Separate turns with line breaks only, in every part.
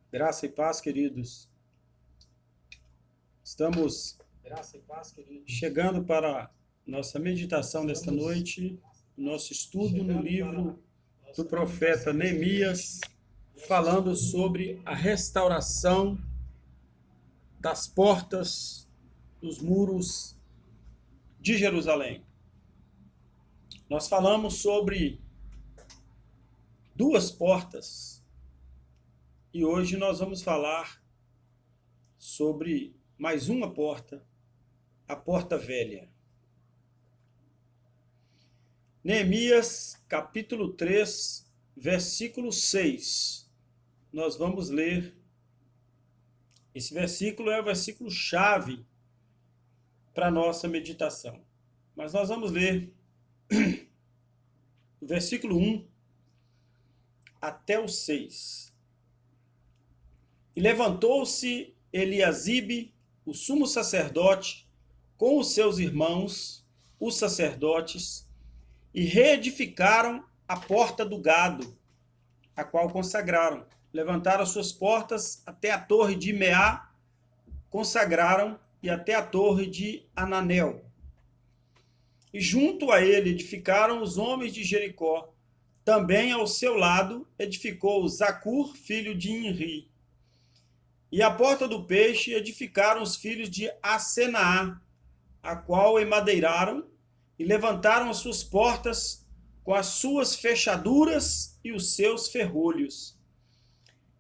Graça e paz, queridos. Estamos chegando para nossa meditação desta noite, nosso estudo no livro do profeta Neemias, falando sobre a restauração das portas dos muros de Jerusalém. Nós falamos sobre duas portas e hoje nós vamos falar sobre mais uma porta, a porta velha. Neemias, capítulo 3, versículo 6. Nós vamos ler. Esse versículo é o versículo chave para a nossa meditação. Mas nós vamos ler do versículo 1 até o 6. E levantou-se Eliasibe, o sumo sacerdote, com os seus irmãos, os sacerdotes, e reedificaram a porta do gado, a qual consagraram. Levantaram as suas portas até a torre de Meá, consagraram, e até a torre de Ananel. E junto a ele edificaram os homens de Jericó. Também ao seu lado edificou Zacur, filho de Inri. E a porta do peixe edificaram os filhos de Asenaá, a qual emadeiraram e levantaram as suas portas com as suas fechaduras e os seus ferrolhos.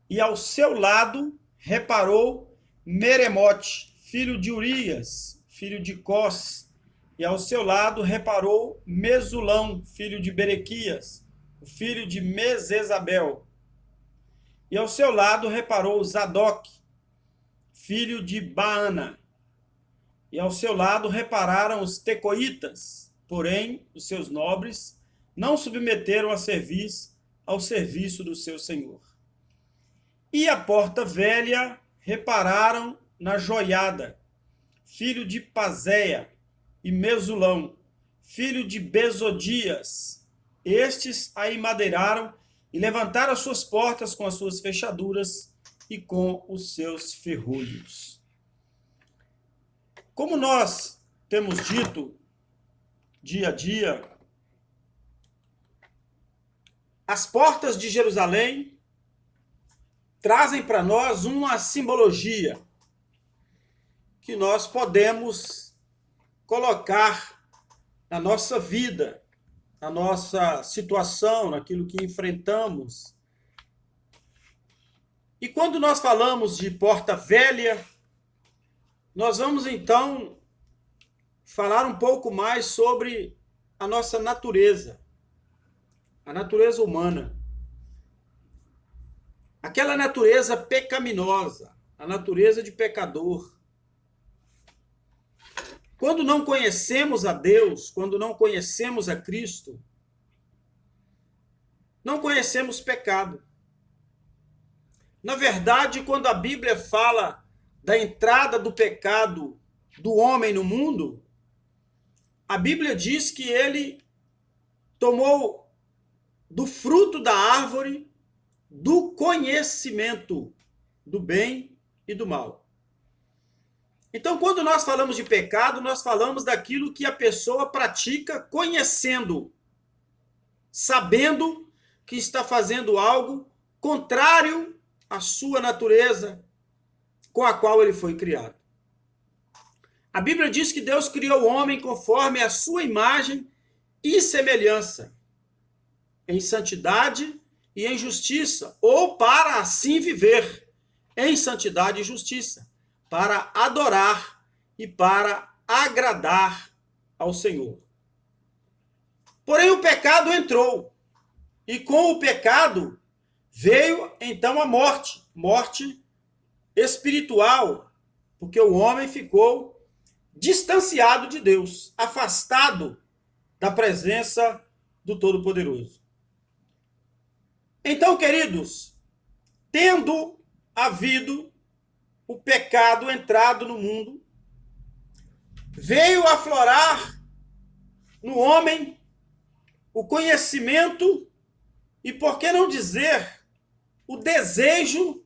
E ao seu lado reparou Meremote, filho de Urias, filho de Cós. E ao seu lado reparou Mesulão, filho de Berequias, o filho de Mesesabel. E ao seu lado reparou Zadok, filho de Baana. E ao seu lado repararam os tecoitas, porém os seus nobres não submeteram ao serviço do seu senhor. E a porta velha repararam na joiada, filho de Pazéia, e Mesulão, filho de Bezodias. Estes a emadeiraram e levantaram as suas portas com as suas fechaduras e com os seus ferrolhos. Como nós temos dito dia a dia, as portas de Jerusalém trazem para nós uma simbologia que nós podemos colocar na nossa vida, na nossa situação, naquilo que enfrentamos. E quando nós falamos de porta velha, nós vamos então falar um pouco mais sobre a nossa natureza, a natureza humana. Aquela natureza pecaminosa, a natureza de pecador. Quando não conhecemos a Deus, quando não conhecemos a Cristo, não conhecemos pecado. Na verdade, quando a Bíblia fala da entrada do pecado do homem no mundo, a Bíblia diz que ele tomou do fruto da árvore do conhecimento do bem e do mal. Então, quando nós falamos de pecado, nós falamos daquilo que a pessoa pratica conhecendo, sabendo que está fazendo algo contrário à sua natureza com a qual ele foi criado. A Bíblia diz que Deus criou o homem conforme a sua imagem e semelhança, em santidade e em justiça, ou para assim viver em santidade e justiça, para adorar e para agradar ao Senhor. Porém, o pecado entrou, e com o pecado veio então a morte, morte espiritual, porque o homem ficou distanciado de Deus, afastado da presença do Todo-Poderoso. Então, queridos, tendo havido o pecado entrado no mundo, veio aflorar no homem o conhecimento e, por que não dizer, o desejo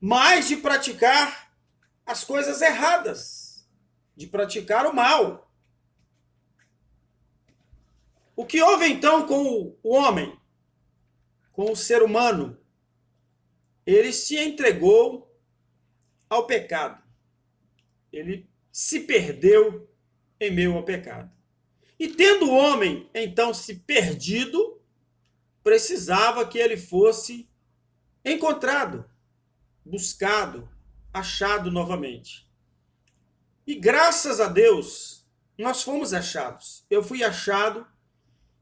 mas de praticar as coisas erradas, de praticar o mal. O que houve então com o homem, com o ser humano? Ele se entregou ao pecado. Ele se perdeu em meio ao pecado. E tendo o homem então se perdido, precisava que ele fosse encontrado, buscado, achado novamente. E graças a Deus, nós fomos achados. Eu fui achado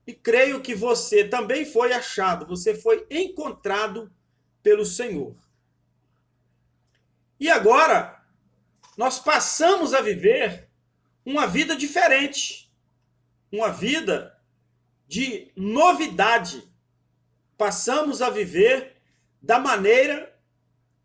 e creio que você também foi achado. Você foi encontrado pelo Senhor. E agora, nós passamos a viver uma vida diferente. Uma vida de novidade. Passamos a viver da maneira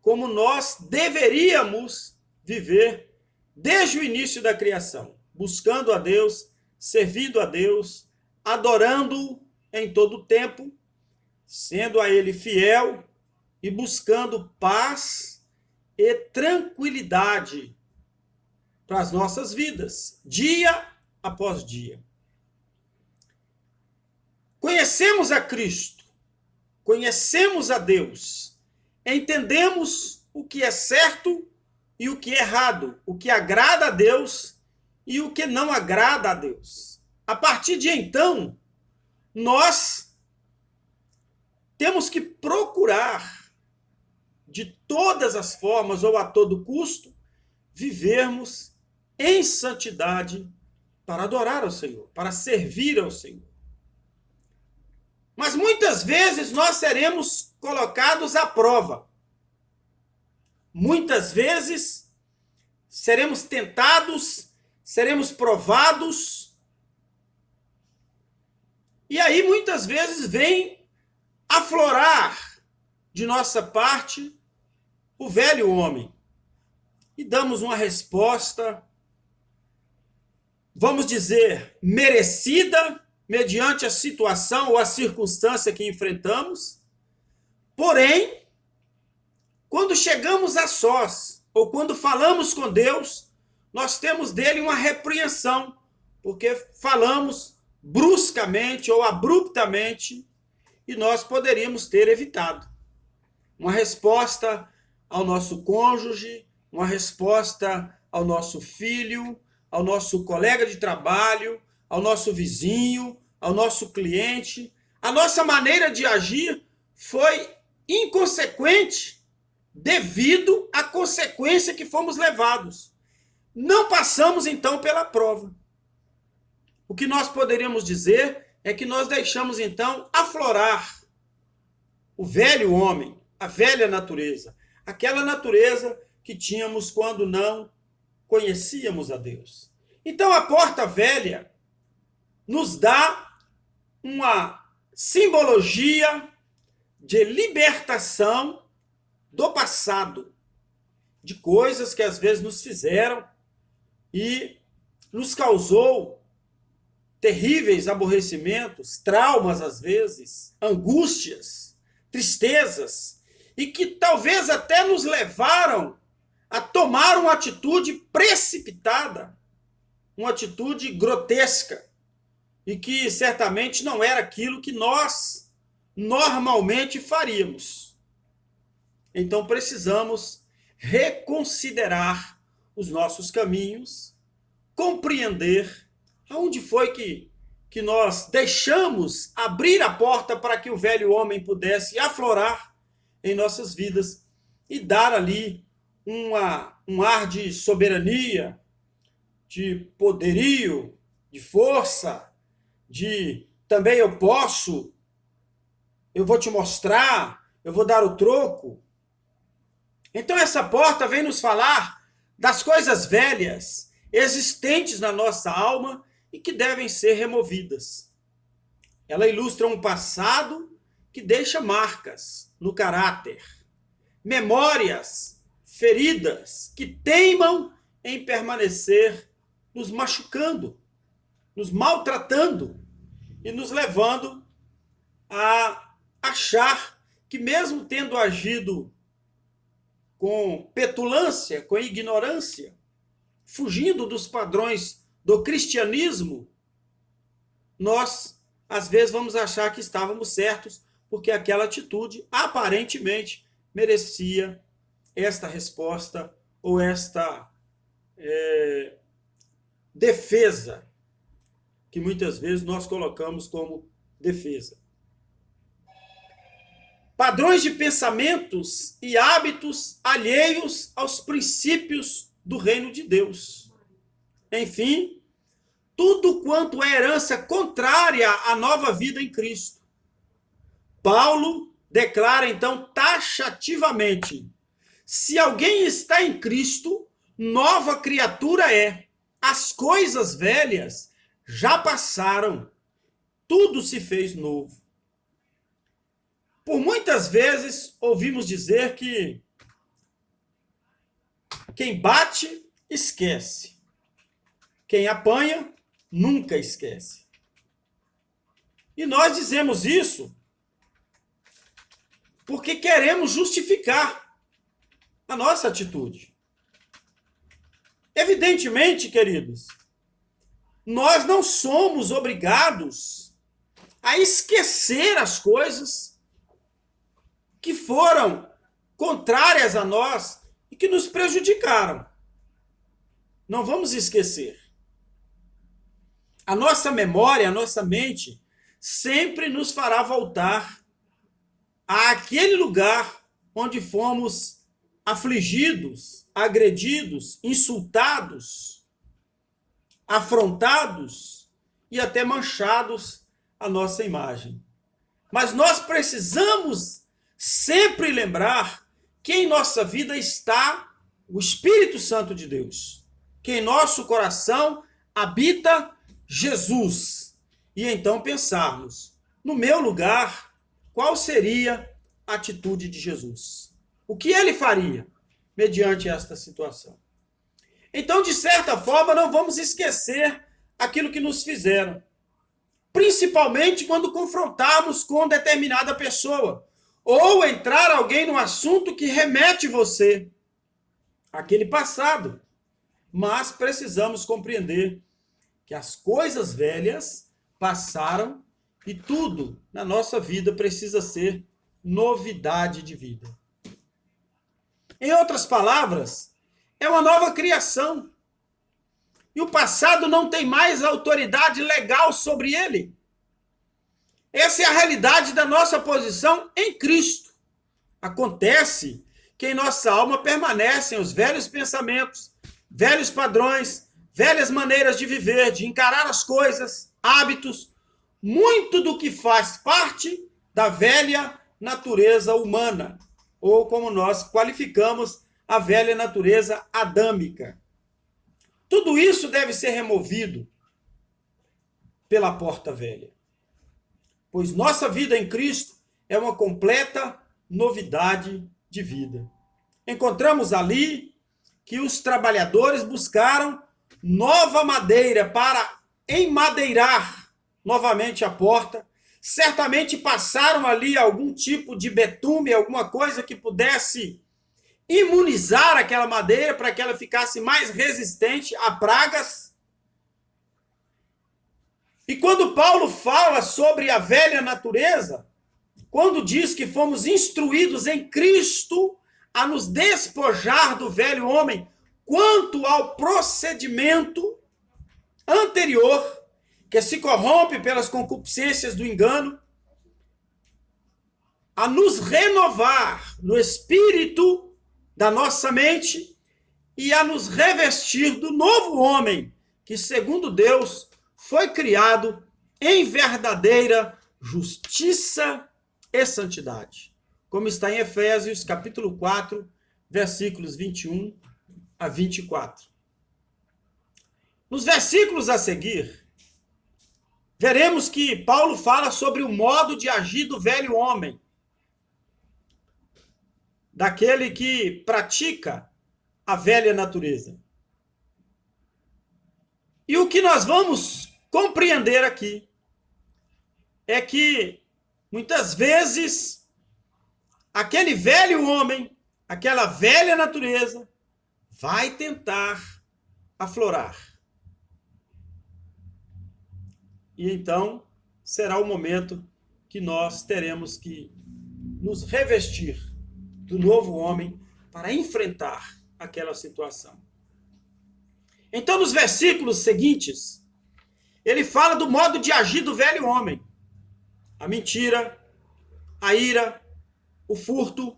como nós deveríamos viver desde o início da criação, buscando a Deus, servindo a Deus, adorando-o em todo o tempo, sendo a Ele fiel e buscando paz e tranquilidade para as nossas vidas, dia após dia. Conhecemos a Cristo, conhecemos a Deus, entendemos o que é certo e o que é errado, o que agrada a Deus e o que não agrada a Deus. A partir de então, nós temos que procurar, de todas as formas ou a todo custo, vivermos em santidade para adorar ao Senhor, para servir ao Senhor. Mas muitas vezes nós seremos colocados à prova. Muitas vezes seremos tentados, seremos provados. E aí muitas vezes vem aflorar de nossa parte o velho homem. E damos uma resposta, vamos dizer, merecida, mediante a situação ou a circunstância que enfrentamos. Porém, quando chegamos a sós, ou quando falamos com Deus, nós temos dele uma repreensão, porque falamos bruscamente ou abruptamente, e nós poderíamos ter evitado. Uma resposta ao nosso cônjuge, uma resposta ao nosso filho, ao nosso colega de trabalho, ao nosso vizinho, ao nosso cliente. A nossa maneira de agir foi inconsequente devido à consequência que fomos levados. Não passamos, então, pela prova. O que nós poderíamos dizer é que nós deixamos, então, aflorar o velho homem, a velha natureza, aquela natureza que tínhamos quando não conhecíamos a Deus. Então, a porta velha nos dá uma simbologia de libertação do passado, de coisas que às vezes nos fizeram e nos causou terríveis aborrecimentos, traumas às vezes, angústias, tristezas, e que talvez até nos levaram a tomar uma atitude precipitada, uma atitude grotesca, e que certamente não era aquilo que nós normalmente faríamos. Então precisamos reconsiderar os nossos caminhos, compreender aonde foi que nós deixamos abrir a porta para que o velho homem pudesse aflorar em nossas vidas e dar ali um ar de soberania, de poderio, de força, de também eu posso, eu vou te mostrar, eu vou dar o troco. Então essa porta vem nos falar das coisas velhas existentes na nossa alma e que devem ser removidas. Ela ilustra um passado que deixa marcas no caráter, memórias feridas que teimam em permanecer nos machucando, nos maltratando e nos levando a achar que mesmo tendo agido com petulância, com ignorância, fugindo dos padrões do cristianismo, nós, às vezes, vamos achar que estávamos certos, porque aquela atitude, aparentemente, merecia esta resposta ou esta defesa, que muitas vezes nós colocamos como defesa. Padrões de pensamentos e hábitos alheios aos princípios do reino de Deus. Enfim, tudo quanto é herança contrária à nova vida em Cristo. Paulo declara, então, taxativamente: se alguém está em Cristo, nova criatura é. As coisas velhas já passaram, tudo se fez novo. Por muitas vezes ouvimos dizer que quem bate, esquece. Quem apanha, nunca esquece. E nós dizemos isso porque queremos justificar a nossa atitude. Evidentemente, queridos, nós não somos obrigados a esquecer as coisas que foram contrárias a nós e que nos prejudicaram. Não vamos esquecer. A nossa memória, a nossa mente, sempre nos fará voltar àquele lugar onde fomos afligidos, agredidos, insultados, afrontados e até manchados a nossa imagem. Mas nós precisamos sempre lembrar que em nossa vida está o Espírito Santo de Deus, que em nosso coração habita Jesus. E então pensarmos, no meu lugar, qual seria a atitude de Jesus? O que ele faria mediante esta situação? Então, de certa forma, não vamos esquecer aquilo que nos fizeram, principalmente quando confrontarmos com determinada pessoa, ou entrar alguém num assunto que remete você àquele passado. Mas precisamos compreender que as coisas velhas passaram e tudo na nossa vida precisa ser novidade de vida. Em outras palavras, é uma nova criação. E o passado não tem mais autoridade legal sobre ele. Essa é a realidade da nossa posição em Cristo. Acontece que em nossa alma permanecem os velhos pensamentos, velhos padrões, velhas maneiras de viver, de encarar as coisas, hábitos, muito do que faz parte da velha natureza humana, ou como nós qualificamos, a velha natureza adâmica. Tudo isso deve ser removido pela porta velha, pois nossa vida em Cristo é uma completa novidade de vida. Encontramos ali que os trabalhadores buscaram nova madeira para emmadeirar novamente a porta. Certamente passaram ali algum tipo de betume, alguma coisa que pudesse imunizar aquela madeira para que ela ficasse mais resistente a pragas. E quando Paulo fala sobre a velha natureza, quando diz que fomos instruídos em Cristo a nos despojar do velho homem, quanto ao procedimento anterior, que se corrompe pelas concupiscências do engano, a nos renovar no espírito da nossa mente e a nos revestir do novo homem, que, segundo Deus, foi criado em verdadeira justiça e santidade. Como está em Efésios, capítulo 4, versículos 21 a 24. Nos versículos a seguir, veremos que Paulo fala sobre o modo de agir do velho homem, daquele que pratica a velha natureza. E o que nós vamos compreender aqui é que, muitas vezes, aquele velho homem aquela velha natureza vai tentar aflorar. E então será o momento que nós teremos que nos revestir do novo homem para enfrentar aquela situação. Então, nos versículos seguintes, ele fala do modo de agir do velho homem. A mentira, a ira, o furto,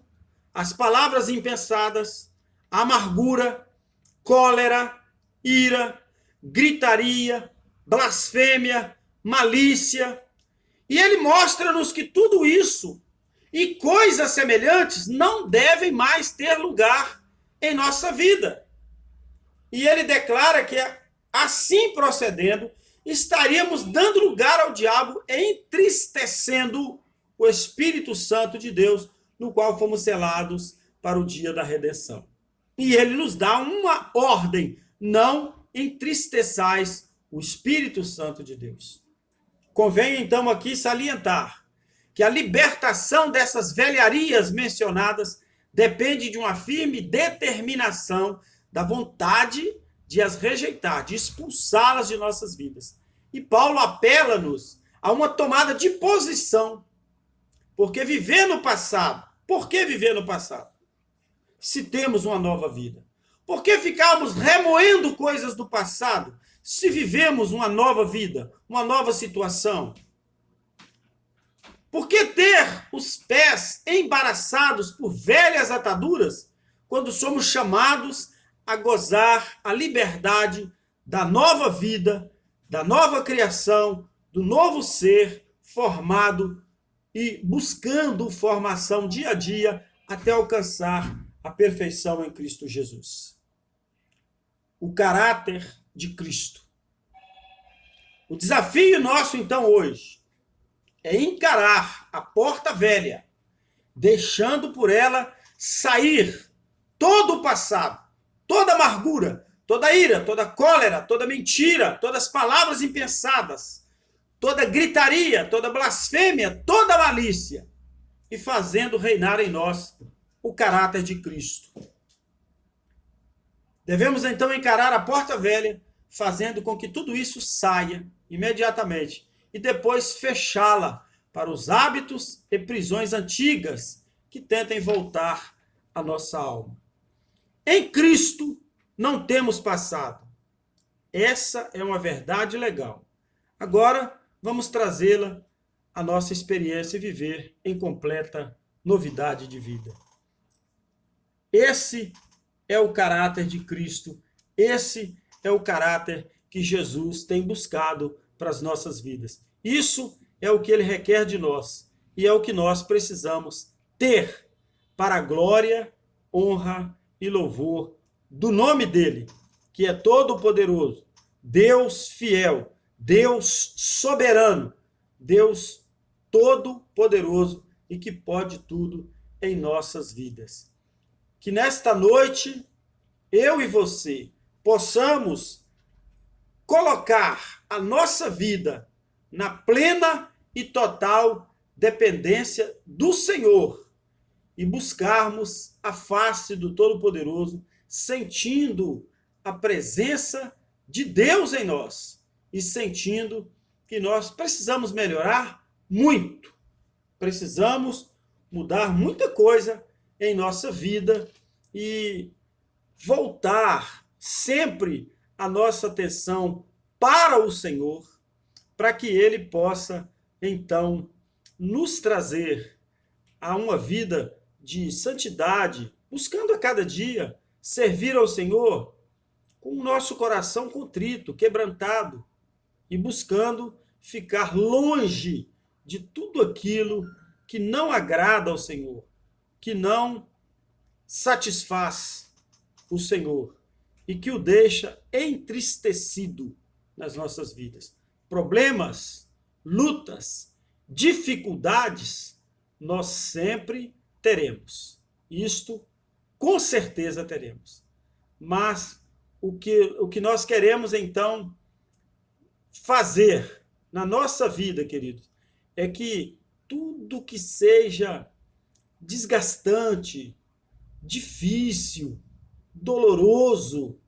as palavras impensadas, a amargura, cólera, ira, gritaria, blasfêmia, malícia. E ele mostra-nos que tudo isso e coisas semelhantes não devem mais ter lugar em nossa vida. E ele declara que, assim procedendo, estaríamos dando lugar ao diabo, entristecendo o Espírito Santo de Deus, no qual fomos selados para o dia da redenção. E ele nos dá uma ordem: não entristeçais o Espírito Santo de Deus. Convém, então, aqui salientar que a libertação dessas velharias mencionadas depende de uma firme determinação da vontade de as rejeitar, de expulsá-las de nossas vidas. E Paulo apela-nos a uma tomada de posição. Porque viver no passado? Por que viver no passado? Se temos uma nova vida. Por que ficarmos remoendo coisas do passado se vivemos uma nova vida, uma nova situação? Por que ter os pés embaraçados por velhas ataduras quando somos chamados a gozar a liberdade da nova vida, da nova criação, do novo ser formado e buscando formação dia a dia até alcançar a perfeição em Cristo Jesus? O caráter de Cristo. O desafio nosso, então, hoje, é encarar a porta velha, deixando por ela sair todo o passado, toda amargura, toda ira, toda cólera, toda mentira, todas as palavras impensadas, toda gritaria, toda blasfêmia, toda malícia, e fazendo reinar em nós o caráter de Cristo. Devemos então encarar a porta velha, fazendo com que tudo isso saia imediatamente e depois fechá-la para os hábitos e prisões antigas que tentem voltar a nossa alma. Em Cristo não temos passado. Essa é uma verdade legal. Agora vamos trazê-la à nossa experiência e viver em completa novidade de vida. Esse é o caráter de Cristo, esse é o caráter que Jesus tem buscado para as nossas vidas. Isso é o que ele requer de nós e é o que nós precisamos ter para a glória, honra e louvor do nome dele, que é todo-poderoso, Deus fiel, Deus soberano, Deus todo-poderoso e que pode tudo em nossas vidas. Que nesta noite, eu e você possamos colocar a nossa vida na plena e total dependência do Senhor e buscarmos a face do Todo-Poderoso, sentindo a presença de Deus em nós e sentindo que nós precisamos melhorar muito. Precisamos mudar muita coisa em nossa vida e voltar sempre a nossa atenção para o Senhor, para que Ele possa, então, nos trazer a uma vida de santidade, buscando a cada dia servir ao Senhor com o nosso coração contrito, quebrantado, e buscando ficar longe de tudo aquilo que não agrada ao Senhor, que não satisfaz o Senhor e que o deixa entristecido nas nossas vidas. Problemas, lutas, dificuldades, nós sempre teremos. Isto, com certeza, teremos. Mas o que nós queremos, então, fazer na nossa vida, queridos, é que tudo que seja desgastante, difícil, doloroso,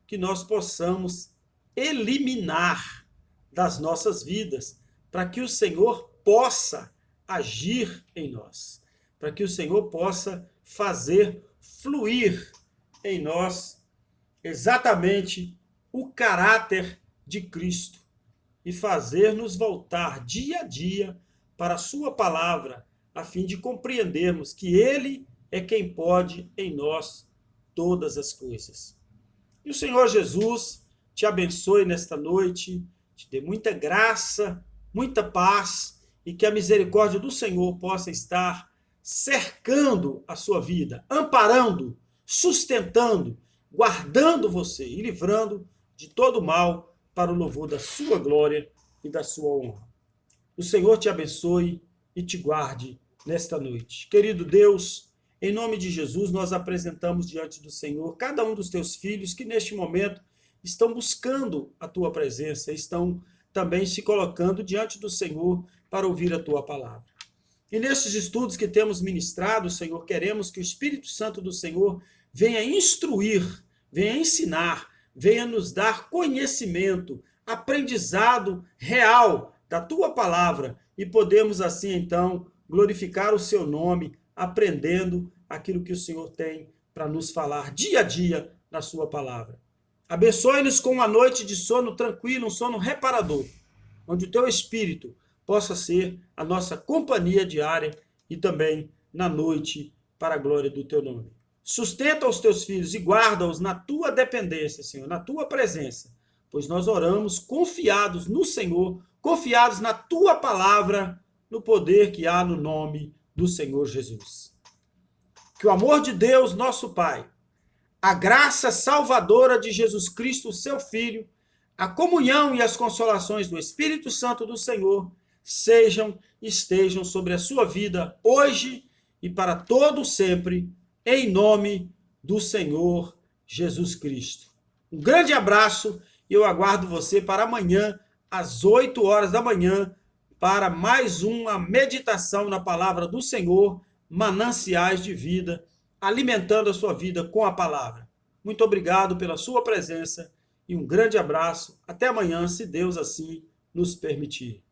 que nós possamos eliminar das nossas vidas, para que o Senhor possa agir em nós, para que o Senhor possa fazer fluir em nós exatamente o caráter de Cristo e fazer-nos voltar dia a dia para a sua palavra, a fim de compreendermos que Ele é quem pode em nós todas as coisas. E o Senhor Jesus te abençoe nesta noite, te dê muita graça, muita paz, e que a misericórdia do Senhor possa estar cercando a sua vida, amparando, sustentando, guardando você e livrando de todo mal para o louvor da sua glória e da sua honra. O Senhor te abençoe e te guarde nesta noite. Querido Deus, em nome de Jesus, nós apresentamos diante do Senhor cada um dos teus filhos que neste momento estão buscando a tua presença, estão também se colocando diante do Senhor para ouvir a tua palavra. E nesses estudos que temos ministrado, Senhor, queremos que o Espírito Santo do Senhor venha instruir, venha ensinar, venha nos dar conhecimento, aprendizado real da tua palavra e podemos assim então glorificar o seu nome, aprendendo aquilo que o Senhor tem para nos falar dia a dia na sua palavra. Abençoe-nos com uma noite de sono tranquilo, um sono reparador, onde o teu Espírito possa ser a nossa companhia diária e também na noite para a glória do teu nome. Sustenta os teus filhos e guarda-os na tua dependência, Senhor, na tua presença, pois nós oramos confiados no Senhor, confiados na tua palavra, no poder que há no nome do Senhor Jesus. Que o amor de Deus, nosso Pai, a graça salvadora de Jesus Cristo, seu Filho, a comunhão e as consolações do Espírito Santo do Senhor estejam sobre a sua vida hoje e para todo sempre, em nome do Senhor Jesus Cristo. Um grande abraço e eu aguardo você para amanhã, às 8 horas da manhã, para mais uma meditação na palavra do Senhor, mananciais de vida, alimentando a sua vida com a palavra. Muito obrigado pela sua presença e um grande abraço. Até amanhã, se Deus assim nos permitir.